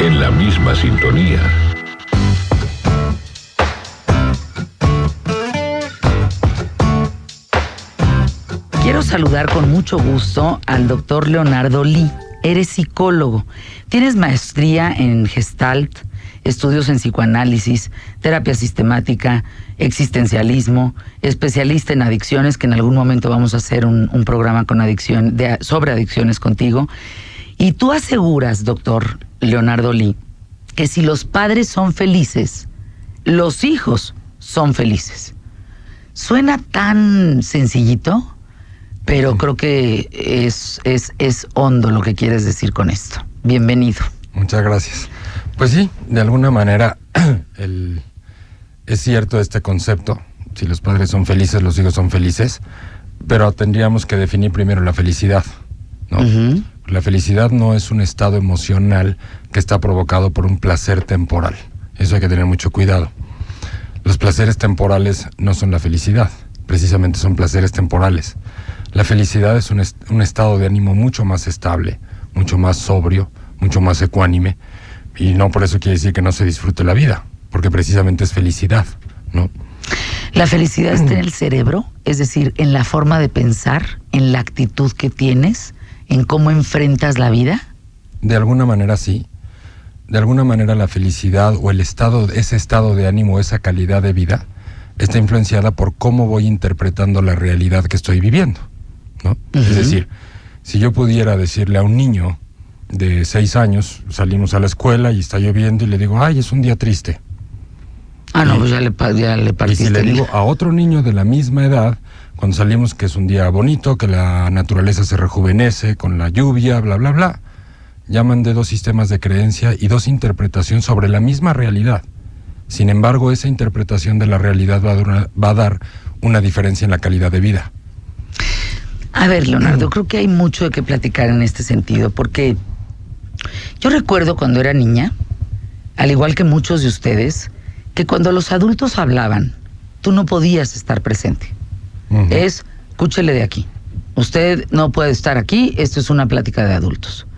en la misma sintonía. Quiero saludar con mucho gusto al doctor Leonardo Lee. Eres psicólogo, tienes maestría en Gestalt, estudios en psicoanálisis, terapia sistemática, existencialismo, especialista en adicciones, que en algún momento vamos a hacer un programa con sobre adicciones contigo. Y tú aseguras, doctor Leonardo Lee, que si los padres son felices, los hijos son felices. Suena tan sencillito, pero creo que es hondo lo que quieres decir con esto. Bienvenido. Muchas gracias. Pues sí, de alguna manera es cierto este concepto. Si los padres son felices, los hijos son felices, pero tendríamos que definir primero la felicidad, ¿no? Uh-huh. La felicidad no es un estado emocional que está provocado por un placer temporal. Eso hay que tener mucho cuidado. Los placeres temporales no son la felicidad, precisamente son placeres temporales. La felicidad es un estado de ánimo mucho más estable, mucho más sobrio, mucho más ecuánime, y no por eso quiere decir que no se disfrute la vida, porque precisamente es felicidad, ¿no? ¿La felicidad está en el cerebro? Es decir, en la forma de pensar, en la actitud que tienes, en cómo enfrentas la vida. De alguna manera sí. De alguna manera la felicidad o ese estado de ánimo, esa calidad de vida, está influenciada por cómo voy interpretando la realidad que estoy viviendo, ¿no? Uh-huh. Es decir, si yo pudiera decirle a un niño de 6 años, salimos a la escuela y está lloviendo y le digo, ay, es un día triste. No, pues ya le partiste. Y si le digo a otro niño de la misma edad, cuando salimos que es un día bonito, que la naturaleza se rejuvenece con la lluvia, bla, bla, bla, llaman de 2 sistemas de creencia y 2 interpretaciones sobre la misma realidad. Sin embargo, esa interpretación de la realidad va a dar una diferencia en la calidad de vida. A ver, Leonardo, creo que hay mucho de qué platicar en este sentido, porque yo recuerdo cuando era niña, al igual que muchos de ustedes, que cuando los adultos hablaban, tú no podías estar presente. Uh-huh. Escúchele de aquí. Usted no puede estar aquí, esto es una plática de adultos.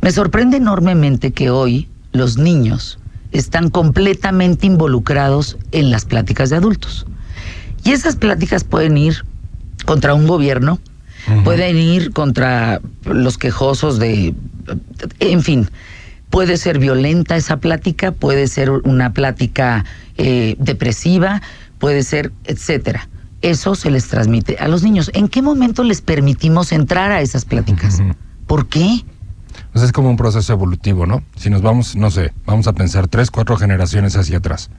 Me sorprende enormemente que hoy los niños están completamente involucrados en las pláticas de adultos. Y esas pláticas pueden ir contra un gobierno, uh-huh, pueden ir contra los quejosos en fin, puede ser violenta esa plática, puede ser una plática depresiva, puede ser, etcétera. Eso se les transmite a los niños. ¿En qué momento les permitimos entrar a esas pláticas? Uh-huh. ¿Por qué? Pues es como un proceso evolutivo, ¿no? Si nos vamos, no sé, vamos a pensar 3, 4 generaciones hacia atrás.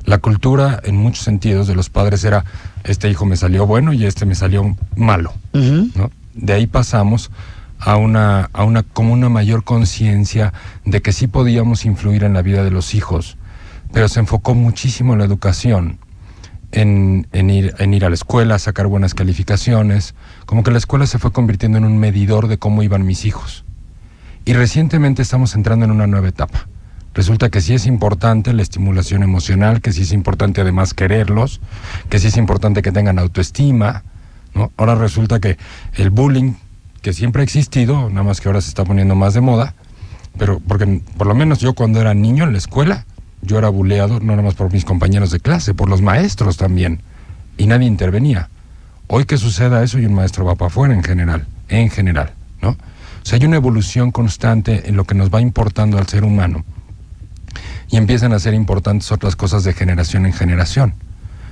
La cultura, en muchos sentidos, de los padres era, este hijo me salió bueno y este me salió malo, uh-huh, ¿no? De ahí pasamos a una mayor conciencia de que sí podíamos influir en la vida de los hijos, pero se enfocó muchísimo en la educación, en ir a la escuela, sacar buenas calificaciones, como que la escuela se fue convirtiendo en un medidor de cómo iban mis hijos. Y recientemente estamos entrando en una nueva etapa. Resulta que sí es importante la estimulación emocional, que sí es importante además quererlos, que sí es importante que tengan autoestima, ¿no? Ahora resulta que el bullying, que siempre ha existido, nada más que ahora se está poniendo más de moda, pero porque por lo menos yo cuando era niño en la escuela, yo era buleado no nada más por mis compañeros de clase, por los maestros también, y nadie intervenía. Hoy que suceda eso y un maestro va para afuera en general, ¿no? O sea, hay una evolución constante en lo que nos va importando al ser humano y empiezan a ser importantes otras cosas de generación en generación.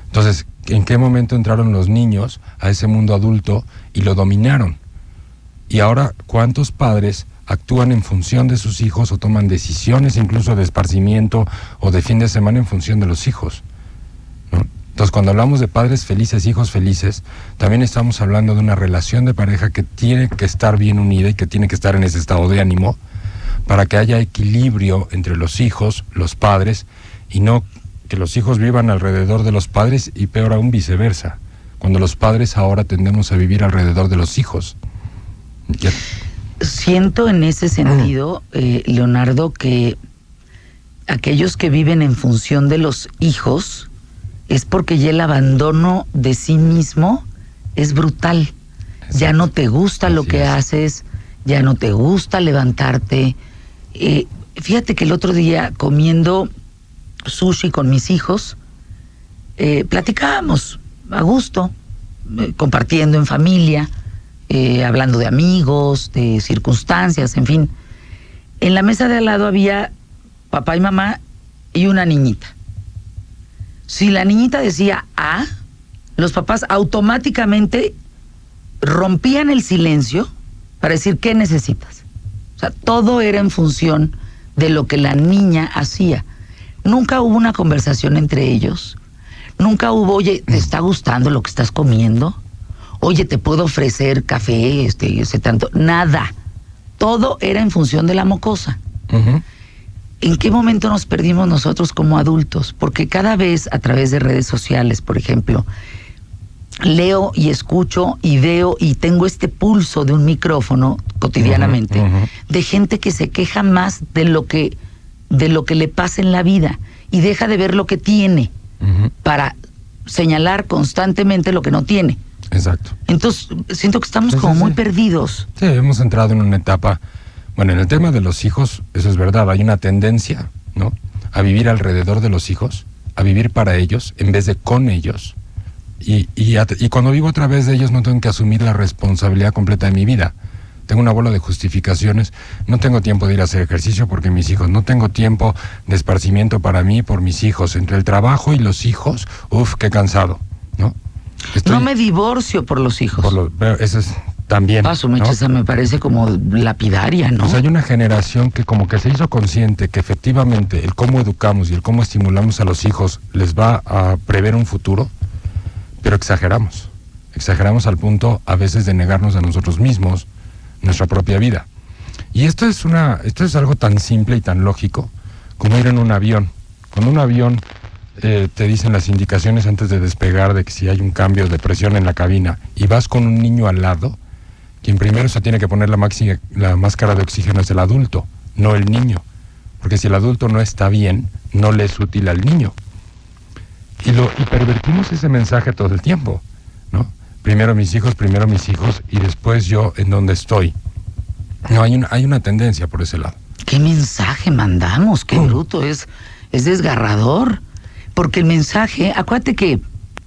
Entonces, ¿en qué momento entraron los niños a ese mundo adulto y lo dominaron? Y ahora, ¿cuántos padres actúan en función de sus hijos o toman decisiones incluso de esparcimiento o de fin de semana en función de los hijos, ¿no? Entonces, cuando hablamos de padres felices, hijos felices, también estamos hablando de una relación de pareja que tiene que estar bien unida y que tiene que estar en ese estado de ánimo para que haya equilibrio entre los hijos, los padres, y no que los hijos vivan alrededor de los padres y peor aún viceversa, cuando los padres ahora tendemos a vivir alrededor de los hijos. ¿Ya? Siento en ese sentido, Leonardo, que aquellos que viven en función de los hijos es porque ya el abandono de sí mismo es brutal. Exacto. Ya no te gusta lo que haces, ya no te gusta levantarte. fíjate que el otro día comiendo sushi con mis hijos, platicábamos a gusto, compartiendo en familia, hablando de amigos, de circunstancias, en fin. En la mesa de al lado había papá y mamá y una niñita. Si la niñita decía A, los papás automáticamente rompían el silencio para decir ¿qué necesitas? O sea, todo era en función de lo que la niña hacía. Nunca hubo una conversación entre ellos. Nunca hubo, oye, ¿te está gustando lo que estás comiendo? Oye, ¿te puedo ofrecer café, ese tanto? Nada. Todo era en función de la mocosa. Uh-huh. ¿En qué momento nos perdimos nosotros como adultos? Porque cada vez a través de redes sociales, por ejemplo, leo y escucho y veo y tengo este pulso de un micrófono cotidianamente, uh-huh. de gente que se queja más de lo que le pasa en la vida y deja de ver lo que tiene Uh-huh. para señalar constantemente lo que no tiene. Exacto. Entonces, siento que estamos como muy perdidos. Sí, hemos entrado en una etapa. Bueno, en el tema de los hijos, eso es verdad, hay una tendencia, ¿no?, a vivir alrededor de los hijos, a vivir para ellos en vez de con ellos. Y cuando vivo a través de ellos no tengo que asumir la responsabilidad completa de mi vida. Tengo una bola de justificaciones. No tengo tiempo de ir a hacer ejercicio porque mis hijos. No tengo tiempo de esparcimiento para mí por mis hijos. Entre el trabajo y los hijos, qué cansado, ¿no? No me divorcio por los hijos. Pero eso es también, Paso, ¿no? esa me parece como lapidaria, ¿no? Pues hay una generación que como que se hizo consciente que efectivamente el cómo educamos y el cómo estimulamos a los hijos les va a prever un futuro, pero exageramos. Exageramos al punto a veces de negarnos a nosotros mismos nuestra propia vida. Y esto es algo tan simple y tan lógico como ir en un avión. Cuando un avión te dicen las indicaciones antes de despegar de que si hay un cambio de presión en la cabina y vas con un niño al lado, quien primero se tiene que poner la máscara de oxígeno es el adulto, no el niño. Porque si el adulto no está bien, no le es útil al niño. Y pervertimos ese mensaje todo el tiempo, ¿no? Primero mis hijos y después yo en donde estoy. No, hay una tendencia por ese lado. ¿Qué mensaje mandamos? Qué bruto, es desgarrador. Porque el mensaje, acuérdate que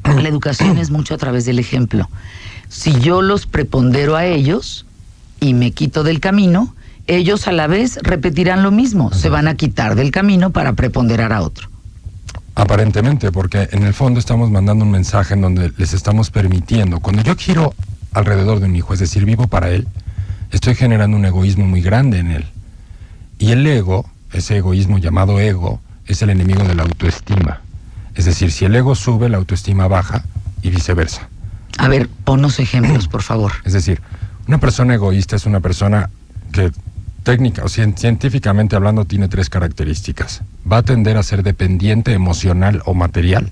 la educación es mucho a través del ejemplo. Si yo los prepondero a ellos y me quito del camino, ellos a la vez repetirán lo mismo. Se van a quitar del camino para preponderar a otro. Aparentemente, porque en el fondo estamos mandando un mensaje en donde les estamos permitiendo. Cuando yo giro alrededor de un hijo, es decir, vivo para él, estoy generando un egoísmo muy grande en él. Y el ego, ese egoísmo llamado ego, es el enemigo de la autoestima. Es decir, si el ego sube, la autoestima baja y viceversa. A ver, ponnos ejemplos, por favor. Es decir, una persona egoísta es una persona que científicamente hablando tiene 3 características. Va a tender a ser dependiente emocional o material,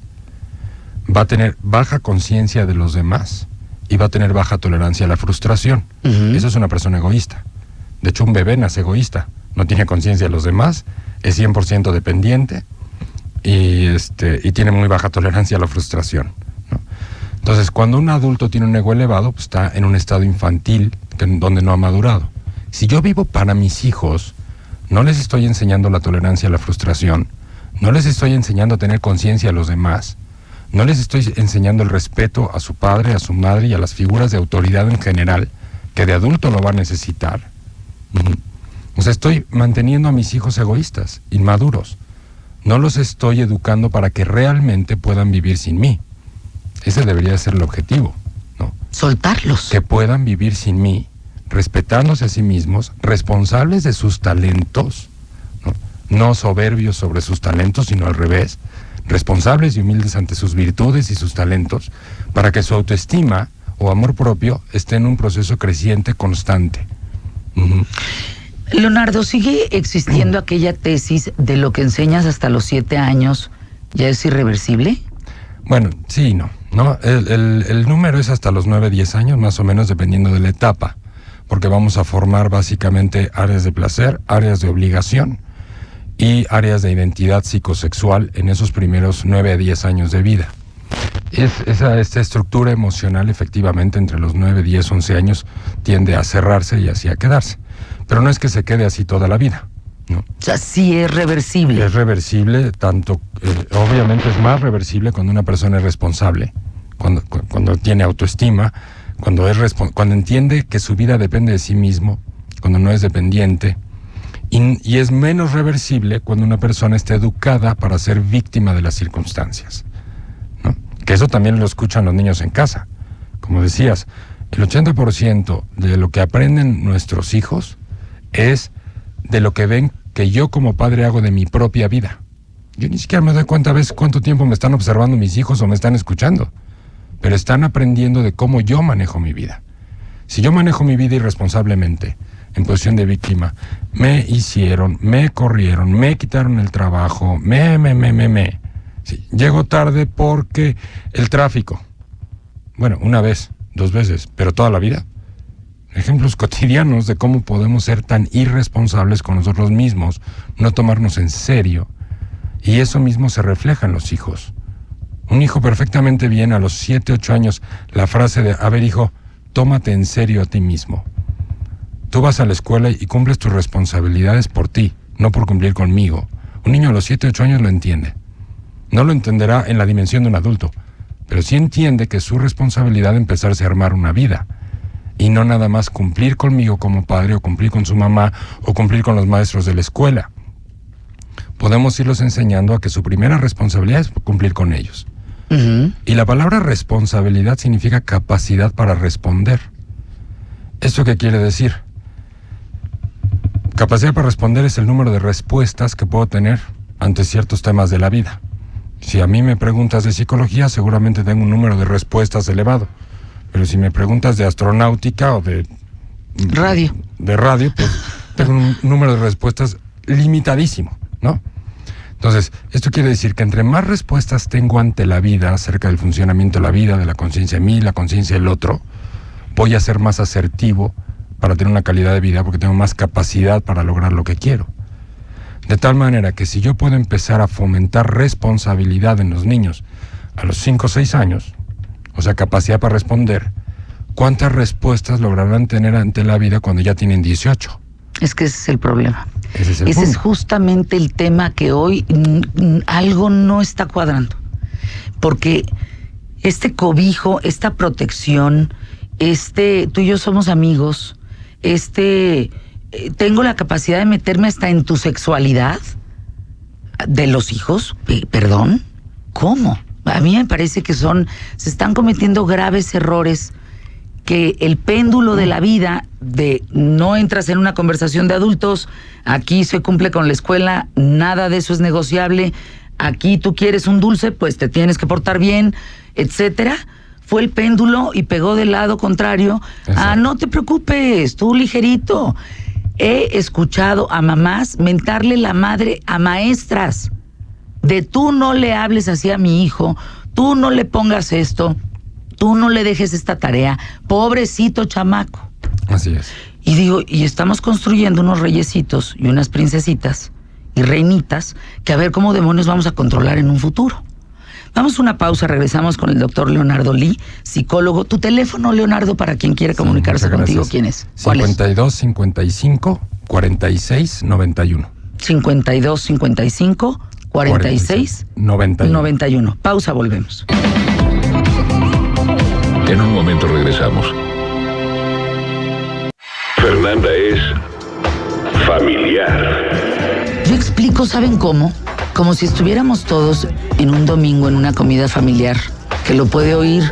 va a tener baja conciencia de los demás y va a tener baja tolerancia a la frustración. Uh-huh. Eso es una persona egoísta. De hecho, un bebé nace egoísta, no tiene conciencia de los demás, es 100% dependiente y tiene muy baja tolerancia a la frustración, ¿no? Entonces, cuando un adulto tiene un ego elevado, pues está en un estado infantil donde no ha madurado. Si yo vivo para mis hijos, no les estoy enseñando la tolerancia a la frustración, no les estoy enseñando a tener conciencia de los demás, no les estoy enseñando el respeto a su padre, a su madre y a las figuras de autoridad en general, que de adulto lo va a necesitar. O sea, estoy manteniendo a mis hijos egoístas, inmaduros. No los estoy educando para que realmente puedan vivir sin mí. Ese debería ser el objetivo, ¿no? Soltarlos. Que puedan vivir sin mí, respetándose a sí mismos, responsables de sus talentos, no soberbios sobre sus talentos, sino al revés, responsables y humildes ante sus virtudes y sus talentos, para que su autoestima o amor propio esté en un proceso creciente constante. Uh-huh. Leonardo, ¿sigue existiendo aquella tesis de lo que enseñas hasta los 7 años ya es irreversible? Bueno, sí y no. El número es hasta los 9, 10 años, más o menos, dependiendo de la etapa, porque vamos a formar básicamente áreas de placer, áreas de obligación y áreas de identidad psicosexual en esos primeros 9 a 10 años de vida. Esta estructura emocional, efectivamente, entre los 9, 10, 11 años, tiende a cerrarse y así a quedarse. Pero no es que se quede así toda la vida, ¿no? O sea, sí es reversible. Es reversible, tanto, obviamente es más reversible cuando una persona es responsable, cuando tiene autoestima, cuando entiende que su vida depende de sí mismo, cuando no es dependiente, y es menos reversible cuando una persona está educada para ser víctima de las circunstancias, ¿no? Que eso también lo escuchan los niños en casa. Como decías, el 80% de lo que aprenden nuestros hijos es de lo que ven que yo como padre hago de mi propia vida. Yo ni siquiera me doy cuenta a veces cuánto tiempo me están observando mis hijos o me están escuchando, pero están aprendiendo de cómo yo manejo mi vida. Si yo manejo mi vida irresponsablemente, en posición de víctima, me hicieron, me corrieron, me quitaron el trabajo, sí, llego tarde porque el tráfico. Bueno, una vez, 2 veces, pero toda la vida. Ejemplos cotidianos de cómo podemos ser tan irresponsables con nosotros mismos, no tomarnos en serio. Y eso mismo se refleja en los hijos. Un hijo perfectamente bien a los 7, 8 años, la frase de, a ver hijo, tómate en serio a ti mismo. Tú vas a la escuela y cumples tus responsabilidades por ti, no por cumplir conmigo. Un niño a los 7, 8 años lo entiende. No lo entenderá en la dimensión de un adulto, pero sí entiende que es su responsabilidad empezarse a armar una vida. Y no nada más cumplir conmigo como padre, o cumplir con su mamá, o cumplir con los maestros de la escuela. Podemos irlos enseñando a que su primera responsabilidad es cumplir con ellos. Uh-huh. Y la palabra responsabilidad significa capacidad para responder. ¿Esto qué quiere decir? Capacidad para responder es el número de respuestas que puedo tener ante ciertos temas de la vida. Si a mí me preguntas de psicología, seguramente tengo un número de respuestas elevado. Pero si me preguntas de astronáutica o de radio, pues tengo un número de respuestas limitadísimo, ¿no? Entonces, esto quiere decir que entre más respuestas tengo ante la vida, acerca del funcionamiento de la vida, de la conciencia de mí, la conciencia del otro, voy a ser más asertivo para tener una calidad de vida porque tengo más capacidad para lograr lo que quiero. De tal manera que si yo puedo empezar a fomentar responsabilidad en los niños a los 5 o 6 años, o sea, capacidad para responder, ¿cuántas respuestas lograrán tener ante la vida cuando ya tienen 18? Es que ese es el problema. Ese es justamente el tema que hoy algo no está cuadrando. Porque este cobijo, esta protección, tú y yo somos amigos, tengo la capacidad de meterme hasta en tu sexualidad de los hijos, perdón, ¿cómo? A mí me parece que se están cometiendo graves errores, que el péndulo de la vida, de no entras en una conversación de adultos, aquí se cumple con la escuela, nada de eso es negociable, aquí tú quieres un dulce, pues te tienes que portar bien, etcétera. Fue el péndulo y pegó del lado contrario. Exacto. No te preocupes, tú ligerito. He escuchado a mamás mentarle la madre a maestras de tú no le hables así a mi hijo, tú no le pongas esto, tú no le dejes esta tarea, pobrecito chamaco. Así es. Y digo, y estamos construyendo unos reyesitos y unas princesitas y reinitas que a ver cómo demonios vamos a controlar en un futuro. Vamos a una pausa, regresamos con el doctor Leonardo Lee, psicólogo. Tu teléfono, Leonardo, para quien quiera comunicarse contigo, ¿quién es? 52 55 46 91. 52 55 46 91. Pausa, volvemos. En un momento regresamos. Fernanda es familiar. Yo explico, ¿saben cómo? Como si estuviéramos todos en un domingo en una comida familiar, que lo puede oír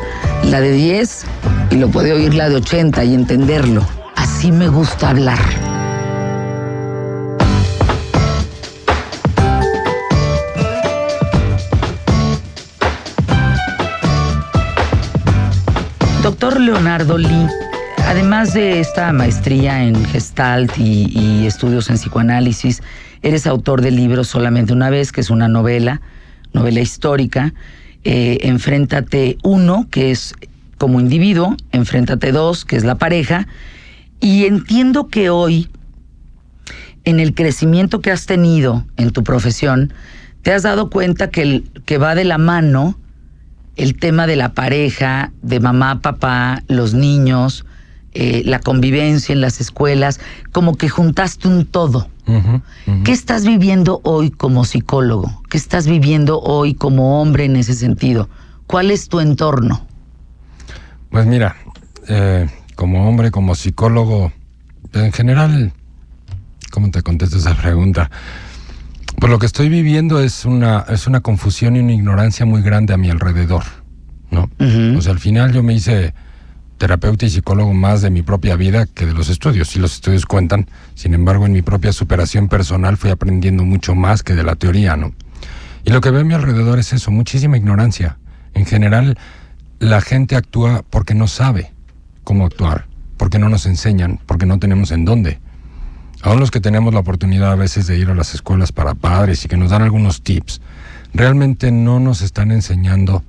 la de 10 y lo puede oír la de 80 y entenderlo. Así me gusta hablar. Doctor Leonardo Lee, además de esta maestría en Gestalt y estudios en psicoanálisis, eres autor del libro Solamente una vez, que es una novela histórica. Enfréntate 1, que es como individuo, Enfréntate 2, que es la pareja. Y entiendo que hoy, en el crecimiento que has tenido en tu profesión, te has dado cuenta que va de la mano el tema de la pareja, de mamá, papá, los niños, la convivencia en las escuelas, como que juntaste un todo. ¿Qué estás viviendo hoy como psicólogo? ¿Qué estás viviendo hoy como hombre en ese sentido? ¿Cuál es tu entorno? Pues mira, como hombre, como psicólogo, en general, ¿cómo te contesto esa pregunta? Pues lo que estoy viviendo es una confusión y una ignorancia muy grande a mi alrededor, ¿no? O sea, al final yo me hice terapeuta y psicólogo más de mi propia vida que de los estudios. Sí, los estudios cuentan, sin embargo, en mi propia superación personal fui aprendiendo mucho más que de la teoría, ¿no? Y lo que veo a mi alrededor es eso, muchísima ignorancia. En general, la gente actúa porque no sabe cómo actuar, porque no nos enseñan, porque no tenemos en dónde. Aún los que tenemos la oportunidad a veces de ir a las escuelas para padres y que nos dan algunos tips, realmente no nos están enseñando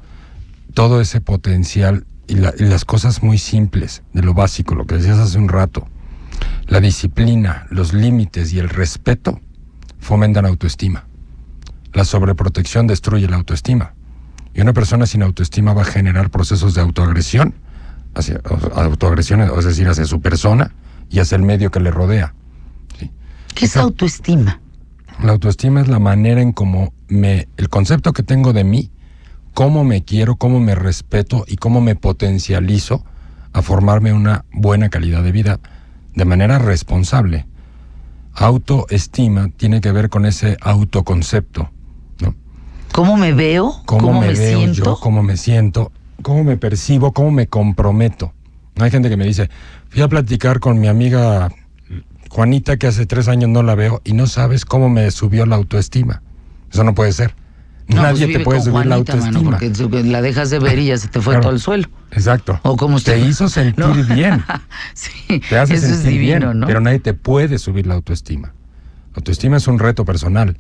todo ese potencial y las cosas muy simples de lo básico, lo que decías hace un rato. La disciplina, los límites y el respeto fomentan autoestima. La sobreprotección destruye la autoestima. Y una persona sin autoestima va a generar procesos de autoagresión, es decir, hacia su persona y hacia el medio que le rodea. ¿Sí? ¿Qué es autoestima? La autoestima es la manera en cómo el concepto que tengo de mí, cómo me quiero, cómo me respeto y cómo me potencializo a formarme una buena calidad de vida de manera responsable. Autoestima tiene que ver con ese autoconcepto, ¿no? ¿Cómo me veo? ¿Cómo me veo siento? yo? ¿Cómo me siento? ¿Cómo me percibo? ¿Cómo me comprometo? Hay gente que me dice, fui a platicar con mi amiga Juanita, que hace 3 años no la veo, y no sabes cómo me subió la autoestima. Eso no puede ser. No, Nadie pues te puede subir Juanita, la autoestima. Mano, porque la dejas de ver y ya se te fue Claro. todo el suelo. Exacto. O como usted. Te hizo sentir bien. Sí, Te hace eso sentir es divino, bien, ¿no? pero nadie te puede subir la autoestima. La autoestima es un reto personal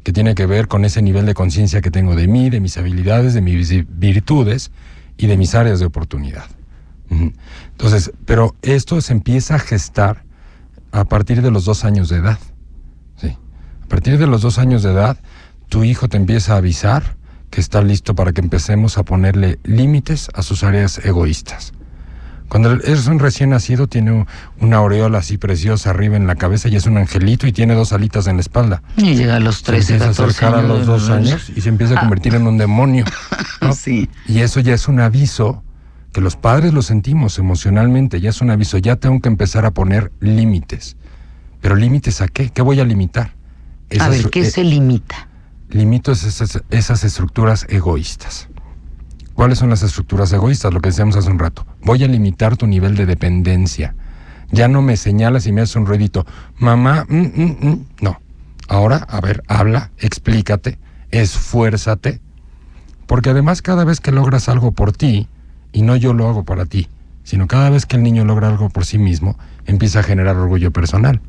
que tiene que ver con ese nivel de conciencia que tengo de mí, de mis habilidades, de mis virtudes y de mis áreas de oportunidad. Entonces, pero esto se empieza a gestar a partir de los 2 años de edad. ¿Sí? A partir de los 2 años de edad, tu hijo te empieza a avisar que está listo para que empecemos a ponerle límites a sus áreas egoístas. Cuando es un recién nacido, tiene una aureola así preciosa arriba en la cabeza y es un angelito y tiene 2 alitas en la espalda. Y llega a los 13, se empieza 14 a acercar años. a los 2 años y se empieza a convertir en un demonio, ¿no? Sí. Y eso ya es un aviso que los padres lo sentimos emocionalmente, ya es un aviso, ya tengo que empezar a poner límites. ¿Pero límites a qué? ¿Qué voy a limitar? A ver, ¿qué se limita? Limito esas estructuras egoístas. ¿Cuáles son las estructuras egoístas? Lo que decíamos hace un rato. Voy a limitar tu nivel de dependencia. Ya no me señalas y me haces un ruidito. Mamá, no. Ahora, a ver, habla, explícate, esfuérzate. Porque además cada vez que logras algo por ti, y no yo lo hago para ti, sino cada vez que el niño logra algo por sí mismo, empieza a generar orgullo personal.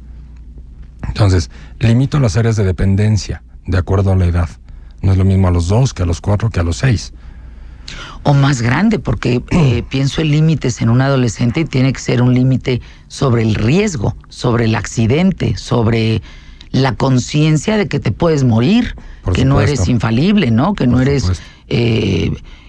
Entonces, limito las áreas de dependencia de acuerdo a la edad. No es lo mismo a los 2 que a los 4 que a los 6. O más grande, porque pienso en límites en un adolescente y tiene que ser un límite sobre el riesgo, sobre el accidente, sobre la conciencia de que te puedes morir, Por que no supuesto. eres infalible, ¿no? Que no Por eres supuesto.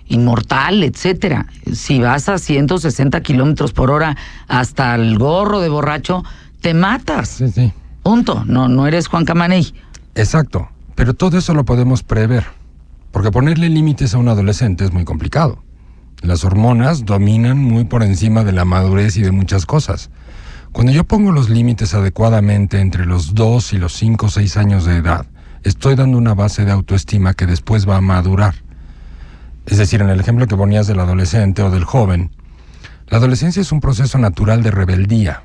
inmortal, etcétera. Si vas a 160 kilómetros por hora hasta el gorro de borracho, te matas. Sí, sí. Punto. No eres Juan Camaney. Exacto. Pero todo eso lo podemos prever. Porque ponerle límites a un adolescente es muy complicado. Las hormonas dominan muy por encima de la madurez y de muchas cosas. Cuando yo pongo los límites adecuadamente entre los 2 y los 5 o 6 años de edad, estoy dando una base de autoestima que después va a madurar. Es decir, en el ejemplo que ponías del adolescente o del joven, la adolescencia es un proceso natural de rebeldía.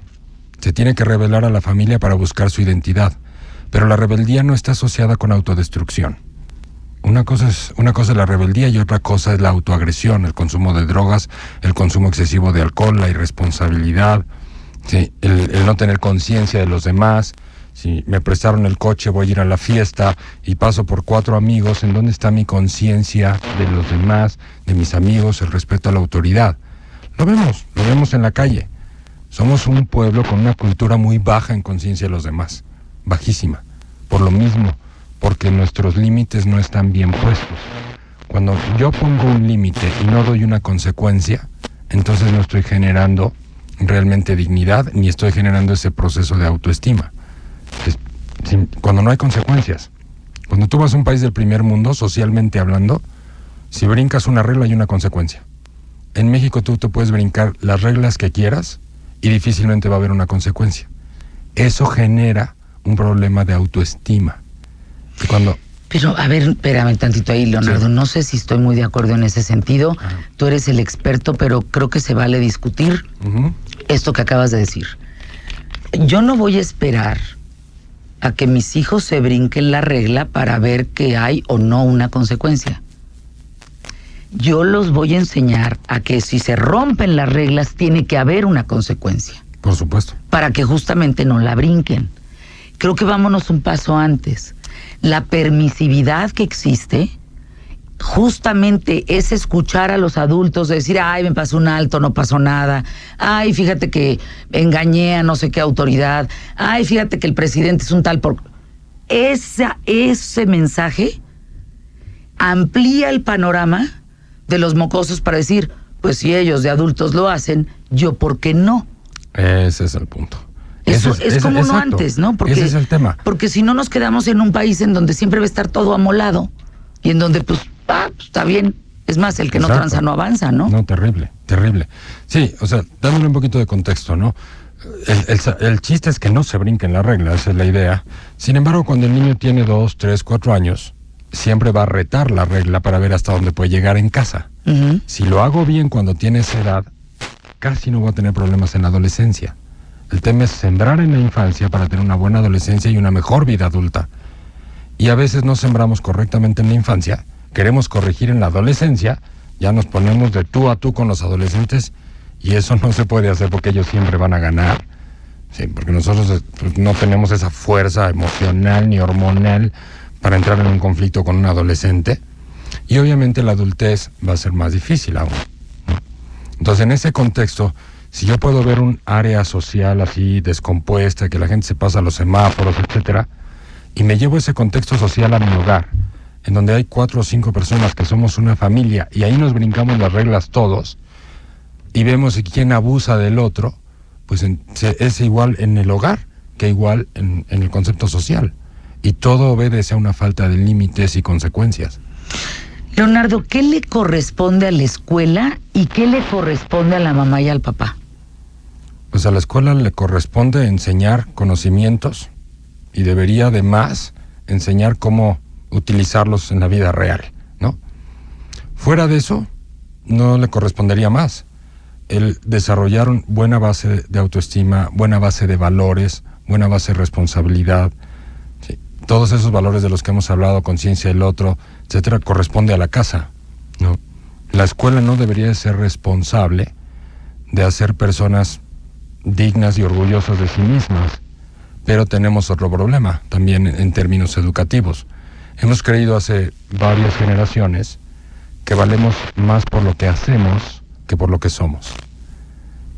Se tiene que rebelar a la familia para buscar su identidad, pero la rebeldía no está asociada con autodestrucción. Una cosa es la rebeldía y otra cosa es la autoagresión, el consumo de drogas, el consumo excesivo de alcohol, la irresponsabilidad, sí, el no tener conciencia de los demás. Si me prestaron el coche, voy a ir a la fiesta y paso por 4 amigos, ¿en dónde está mi conciencia de los demás, de mis amigos, el respeto a la autoridad? Lo vemos en la calle. Somos un pueblo con una cultura muy baja en conciencia de los demás, bajísima. Por lo mismo, porque nuestros límites no están bien puestos. Cuando yo pongo un límite y no doy una consecuencia, entonces no estoy generando realmente dignidad ni estoy generando ese proceso de autoestima. cuando no hay consecuencias. Cuando tú vas a un país del primer mundo, socialmente hablando, si brincas una regla hay una consecuencia. En México tú te puedes brincar las reglas que quieras y difícilmente va a haber una consecuencia. Eso genera un problema de autoestima. Y cuando... Pero, a ver, espérame tantito ahí, Leonardo. Sí. No sé si estoy muy de acuerdo en ese sentido. Ajá. Tú eres el experto, pero creo que se vale discutir esto que acabas de decir. Yo no voy a esperar a que mis hijos se brinquen la regla para ver que hay o no una consecuencia. Yo los voy a enseñar a que si se rompen las reglas tiene que haber una consecuencia. Por supuesto. Para que justamente no la brinquen. Creo que vámonos un paso antes. La permisividad que existe justamente es escuchar a los adultos decir, ay, me pasó un alto, no pasó nada, ay, fíjate que engañé a no sé qué autoridad, ay, fíjate que el presidente es un tal por... Ese mensaje amplía el panorama de los mocosos para decir, pues si ellos de adultos lo hacen, yo ¿por qué no? Ese es el punto. Eso es como no exacto. antes, ¿no? Porque, ese es el tema. Porque si no nos quedamos en un país en donde siempre va a estar todo amolado y en donde, pues está bien. Es más, el que no tranza no avanza, ¿no? No, terrible, terrible. Sí, o sea, dándole un poquito de contexto, ¿no? El chiste es que no se brinquen las reglas, esa es la idea. Sin embargo, cuando el niño tiene 2, 3, 4 años, siempre va a retar la regla para ver hasta dónde puede llegar en casa. Uh-huh. Si lo hago bien cuando tiene esa edad, casi no voy a tener problemas en la adolescencia. El tema es sembrar en la infancia para tener una buena adolescencia y una mejor vida adulta. Y a veces no sembramos correctamente en la infancia, queremos corregir en la adolescencia, ya nos ponemos de tú a tú con los adolescentes y eso no se puede hacer porque ellos siempre van a ganar. Sí, porque nosotros pues, no tenemos esa fuerza emocional ni hormonal para entrar en un conflicto con un adolescente. Y obviamente la adultez va a ser más difícil aún, ¿no? Entonces, en ese contexto, si yo puedo ver un área social así descompuesta, que la gente se pasa a los semáforos, etcétera, y me llevo ese contexto social a mi hogar, en donde hay 4 o 5 personas que somos una familia, y ahí nos brincamos las reglas todos, y vemos quién abusa del otro, pues es igual en el hogar que igual en el concepto social. Y todo obedece a una falta de límites y consecuencias. Leonardo, ¿qué le corresponde a la escuela y qué le corresponde a la mamá y al papá? Pues a la escuela le corresponde enseñar conocimientos y debería además enseñar cómo utilizarlos en la vida real, ¿no? Fuera de eso, no le correspondería más el desarrollar una buena base de autoestima, buena base de valores, buena base de responsabilidad. Sí, todos esos valores de los que hemos hablado, conciencia del otro, etcétera, corresponde a la casa, ¿no? La escuela no debería de ser responsable de hacer personas dignas y orgullosas de sí mismas, pero tenemos otro problema también en términos educativos. Hemos creído hace varias generaciones que valemos más por lo que hacemos que por lo que somos.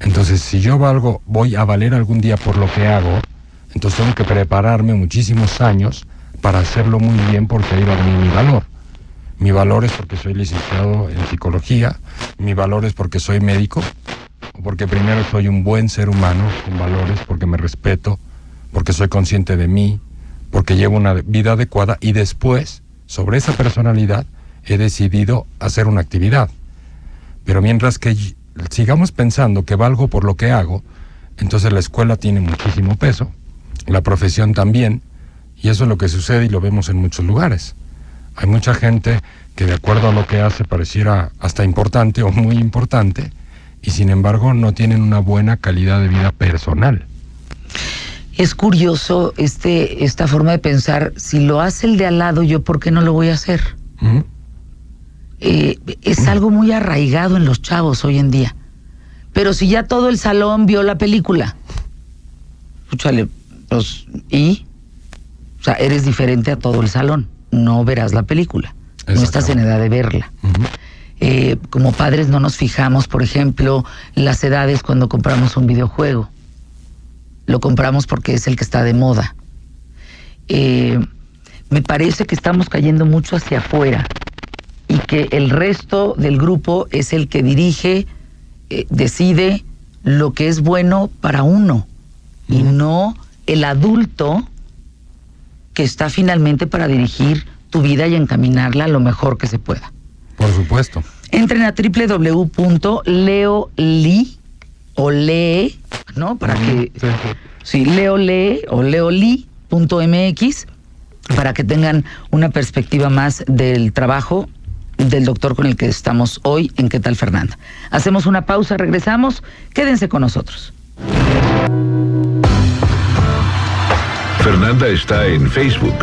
Entonces, si yo voy a valer algún día por lo que hago, entonces tengo que prepararme muchísimos años para hacerlo muy bien, porque ahí va mi valor. Mi valor es porque soy licenciado en psicología, mi valor es porque soy médico, o porque primero soy un buen ser humano con valores, porque me respeto, porque soy consciente de mí, porque llevo una vida adecuada, y después, sobre esa personalidad, he decidido hacer una actividad. Pero mientras que sigamos pensando que valgo por lo que hago, entonces la escuela tiene muchísimo peso, la profesión también, y eso es lo que sucede y lo vemos en muchos lugares. Hay mucha gente que, de acuerdo a lo que hace, pareciera hasta importante o muy importante, y sin embargo no tienen una buena calidad de vida personal. Es curioso esta forma de pensar, si lo hace el de al lado, ¿yo por qué no lo voy a hacer? Uh-huh. Es algo muy arraigado en los chavos hoy en día. Pero si ya todo el salón vio la película, escúchale, pues, ¿y? O sea, eres diferente a todo el salón, no verás la película, no estás en edad de verla. Uh-huh. Como padres no nos fijamos, por ejemplo, las edades cuando compramos un videojuego. Lo compramos porque es el que está de moda. Me parece que estamos cayendo mucho hacia afuera y que el resto del grupo es el que dirige, decide lo que es bueno para uno, y no el adulto que está finalmente para dirigir tu vida y encaminarla lo mejor que se pueda. Por supuesto. Entren a www.leoli o lee, ¿no? Para que sí, leolee o leoli.mx para que tengan una perspectiva más del trabajo del doctor con el que estamos hoy en ¿Qué tal, Fernanda? Hacemos una pausa, regresamos, quédense con nosotros. Fernanda está en Facebook.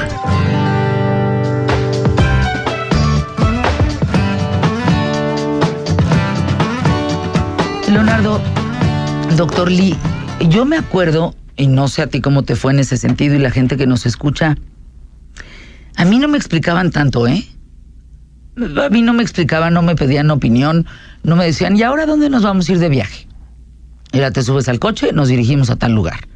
Leonardo, doctor Lee, yo me acuerdo, y no sé a ti cómo te fue en ese sentido y la gente que nos escucha, a mí no me explicaban tanto, ¿eh? A mí no me explicaban, no me pedían opinión, no me decían, ¿y ahora dónde nos vamos a ir de viaje? Era, te subes al coche, nos dirigimos a tal lugar.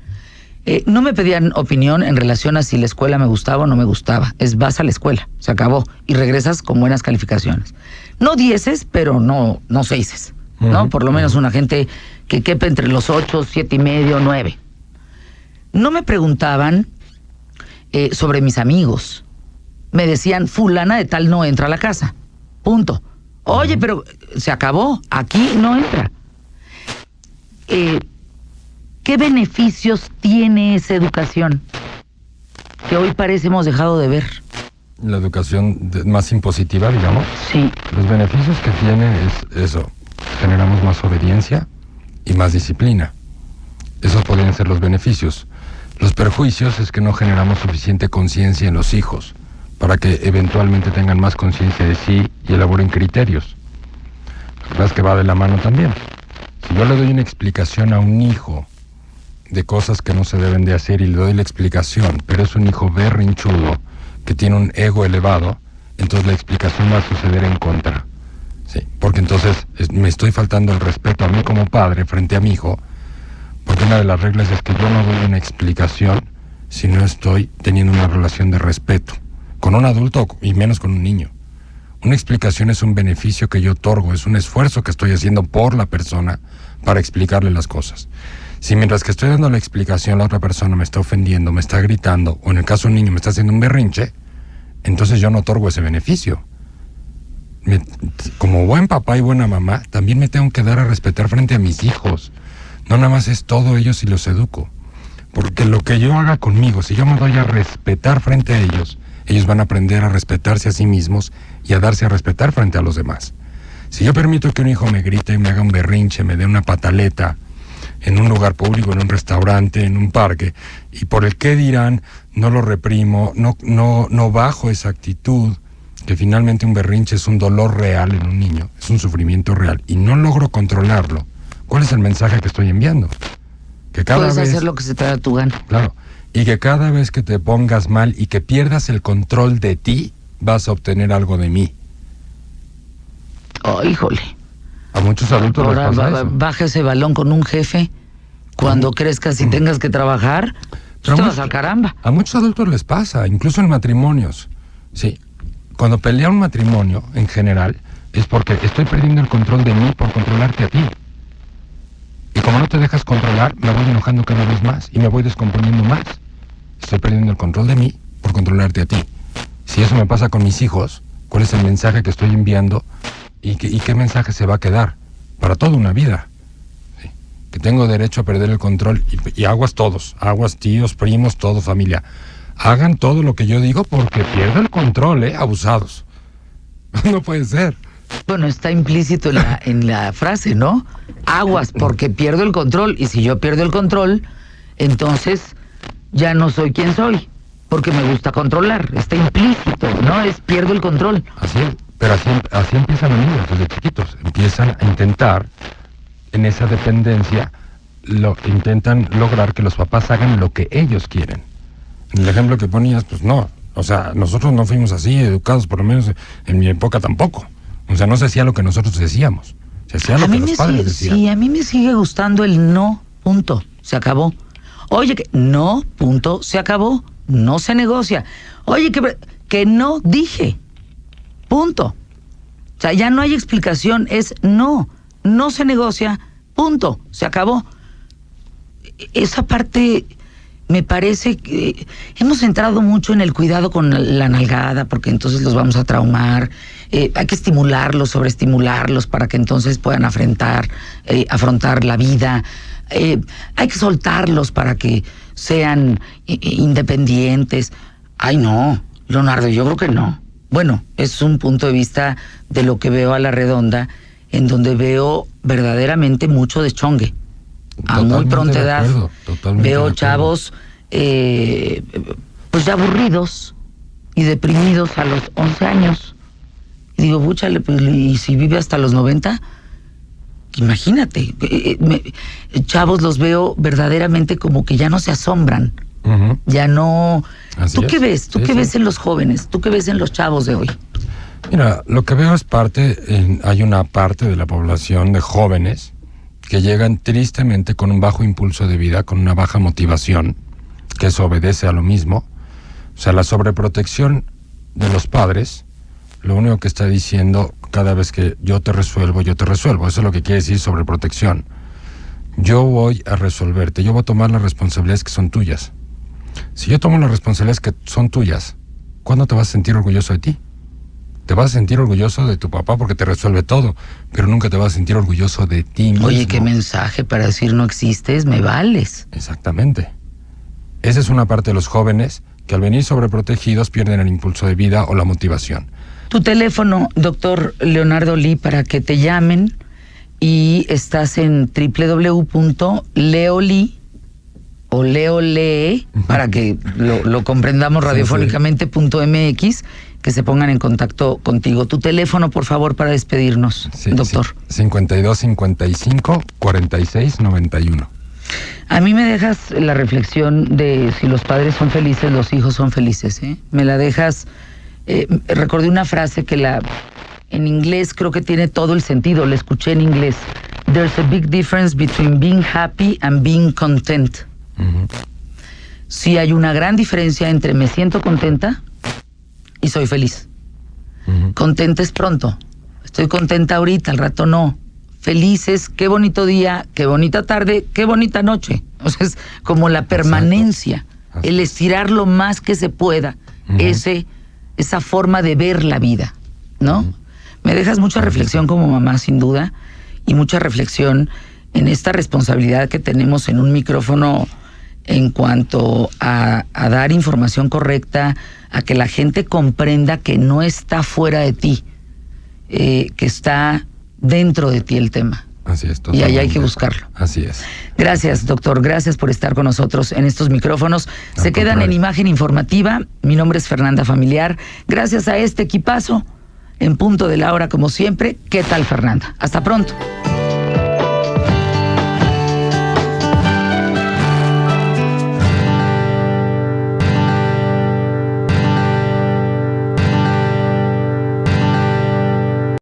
No me pedían opinión en relación a si la escuela me gustaba o no me gustaba. Es, vas a la escuela, se acabó, y regresas con buenas calificaciones. No 10, pero no 6, ¿no? Por lo menos una gente que quepe entre los 8, 7.5, 9. No me preguntaban sobre mis amigos. Me decían, fulana de tal no entra a la casa. Punto. Oye, pero se acabó, aquí no entra. ¿Qué beneficios tiene esa educación que hoy parece hemos dejado de ver? La educación más impositiva, digamos. Sí. Los beneficios que tiene es eso. Generamos más obediencia y más disciplina. Esos podrían ser los beneficios. Los perjuicios es que no generamos suficiente conciencia en los hijos para que eventualmente tengan más conciencia de sí y elaboren criterios. La verdad es que va de la mano también. Si yo le doy una explicación a un hijo de cosas que no se deben de hacer y le doy la explicación, pero es un hijo berrinchudo que tiene un ego elevado, entonces la explicación va a suceder en contra. Sí, porque entonces me estoy faltando el respeto a mí como padre frente a mi hijo, porque una de las reglas es que yo no doy una explicación si no estoy teniendo una relación de respeto con un adulto y menos con un niño. Una explicación es un beneficio que yo otorgo, es un esfuerzo que estoy haciendo por la persona para explicarle las cosas. Si mientras que estoy dando la explicación la otra persona me está ofendiendo, me está gritando, o en el caso de un niño me está haciendo un berrinche, entonces yo no otorgo ese beneficio. Como buen papá y buena mamá, también me tengo que dar a respetar frente a mis hijos. No nada más es todo ellos y los educo. Porque lo que yo haga conmigo, si yo me doy a respetar frente a ellos, ellos van a aprender a respetarse a sí mismos y a darse a respetar frente a los demás. Si yo permito que un hijo me grite y me haga un berrinche, me dé una pataleta en un lugar público, en un restaurante, en un parque, y por el qué dirán, no lo reprimo, no bajo esa actitud, que finalmente un berrinche es un dolor real en un niño, es un sufrimiento real, y no logro controlarlo, ¿cuál es el mensaje que estoy enviando? Que cada Puedes vez, hacer lo que se te da tu gana. claro, y que cada vez que te pongas mal y que pierdas el control de ti, vas a obtener algo de mí. Oh, híjole. A muchos adultos les Ahora pasa eso. baja ese balón con un jefe cuando crezcas y tengas que trabajar, Pero te a vas al caramba. A muchos adultos les pasa, incluso en matrimonios. Sí, cuando pelea un matrimonio, en general, es porque estoy perdiendo el control de mí por controlarte a ti. Y como no te dejas controlar, me voy enojando cada vez más y me voy descomponiendo más. Estoy perdiendo el control de mí por controlarte a ti. Si eso me pasa con mis hijos, ¿cuál es el mensaje que estoy enviando? ¿Y qué mensaje se va a quedar? Para toda una vida. ¿Sí? Que tengo derecho a perder el control. Y aguas todos. Aguas tíos, primos, todo, familia. Hagan todo lo que yo digo porque pierdo el control, abusados. No puede ser. Bueno, está implícito en la frase, ¿no? Aguas, porque pierdo el control. Y si yo pierdo el control, entonces ya no soy quien soy. Porque me gusta controlar. Está implícito, ¿no? Es pierdo el control. Así es. Pero así empiezan los niños desde chiquitos. Empiezan a intentar, en esa dependencia, intentan lograr que los papás hagan lo que ellos quieren. En el ejemplo que ponías, pues no. O sea, nosotros no fuimos así educados, por lo menos en mi época tampoco. O sea, no se hacía lo que nosotros decíamos. Se hacía lo que los padres decían. Sí, a mí me sigue gustando el no, punto. Se acabó. Oye, que no, punto, se acabó. No se negocia. Oye, que no dije. Punto. O sea, ya no hay explicación, es no se negocia, punto, se acabó. Esa parte me parece que hemos entrado mucho en el cuidado con la nalgada, porque entonces los vamos a traumar. Hay que estimularlos, sobreestimularlos para que entonces puedan afrontar la vida. Hay que soltarlos para que sean independientes. Ay, no, Leonardo, yo creo que no. Bueno, es un punto de vista de lo que veo a la redonda, en donde veo verdaderamente mucho deschongue. A muy pronta edad veo chavos pues ya aburridos y deprimidos a los 11 años. Y digo, búchale, pues, ¿y si vive hasta los 90? Imagínate, chavos los veo verdaderamente como que ya no se asombran. Uh-huh. Ya no... Así ¿Tú es. qué ves? ¿Tú qué ves en los jóvenes? ¿Tú qué ves en los chavos de hoy? Mira, lo que veo es hay una parte de la población de jóvenes que llegan tristemente con un bajo impulso de vida, con una baja motivación, que eso obedece a lo mismo. O sea, la sobreprotección de los padres, lo único que está diciendo cada vez que yo te resuelvo. Eso es lo que quiere decir sobreprotección. Yo voy a resolverte, yo voy a tomar las responsabilidades que son tuyas. Si yo tomo las responsabilidades que son tuyas, ¿cuándo te vas a sentir orgulloso de ti? Te vas a sentir orgulloso de tu papá porque te resuelve todo, pero nunca te vas a sentir orgulloso de ti mismo. Oye, qué mensaje para decir no existes, me vales. Exactamente. Esa es una parte de los jóvenes que al venir sobreprotegidos pierden el impulso de vida o la motivación. Tu teléfono, doctor Leonardo Lee, para que te llamen, y estás en www.leolee o leolee, para que lo comprendamos radiofónicamente, .mx, que se pongan en contacto contigo. Tu teléfono, por favor, para despedirnos, doctor. Sí. 52 55 46 91. A mí me dejas la reflexión de si los padres son felices, los hijos son felices, ¿eh? Me la dejas... recordé una frase que en inglés creo que tiene todo el sentido, la escuché en inglés. There's a big difference between being happy and being content. Uh-huh. Sí hay una gran diferencia entre me siento contenta y soy feliz. Uh-huh. Contenta es pronto. Estoy contenta ahorita, al rato no. Felices, qué bonito día, qué bonita tarde, qué bonita noche. O sea, es como la permanencia, el estirar lo más que se pueda, uh-huh. Esa forma de ver la vida, ¿no? Uh-huh. Me dejas mucha reflexión como mamá, sin duda, y mucha reflexión en esta responsabilidad que tenemos en un micrófono en cuanto a dar información correcta, a que la gente comprenda que no está fuera de ti, que está dentro de ti el tema. Así es, totalmente. Y ahí hay que buscarlo. Así es. Gracias, doctor. Gracias por estar con nosotros en estos micrófonos. Se quedan en Imagen Informativa. Mi nombre es Fernanda Familiar. Gracias a este equipazo, en punto de la hora, como siempre. ¿Qué tal, Fernanda? Hasta pronto.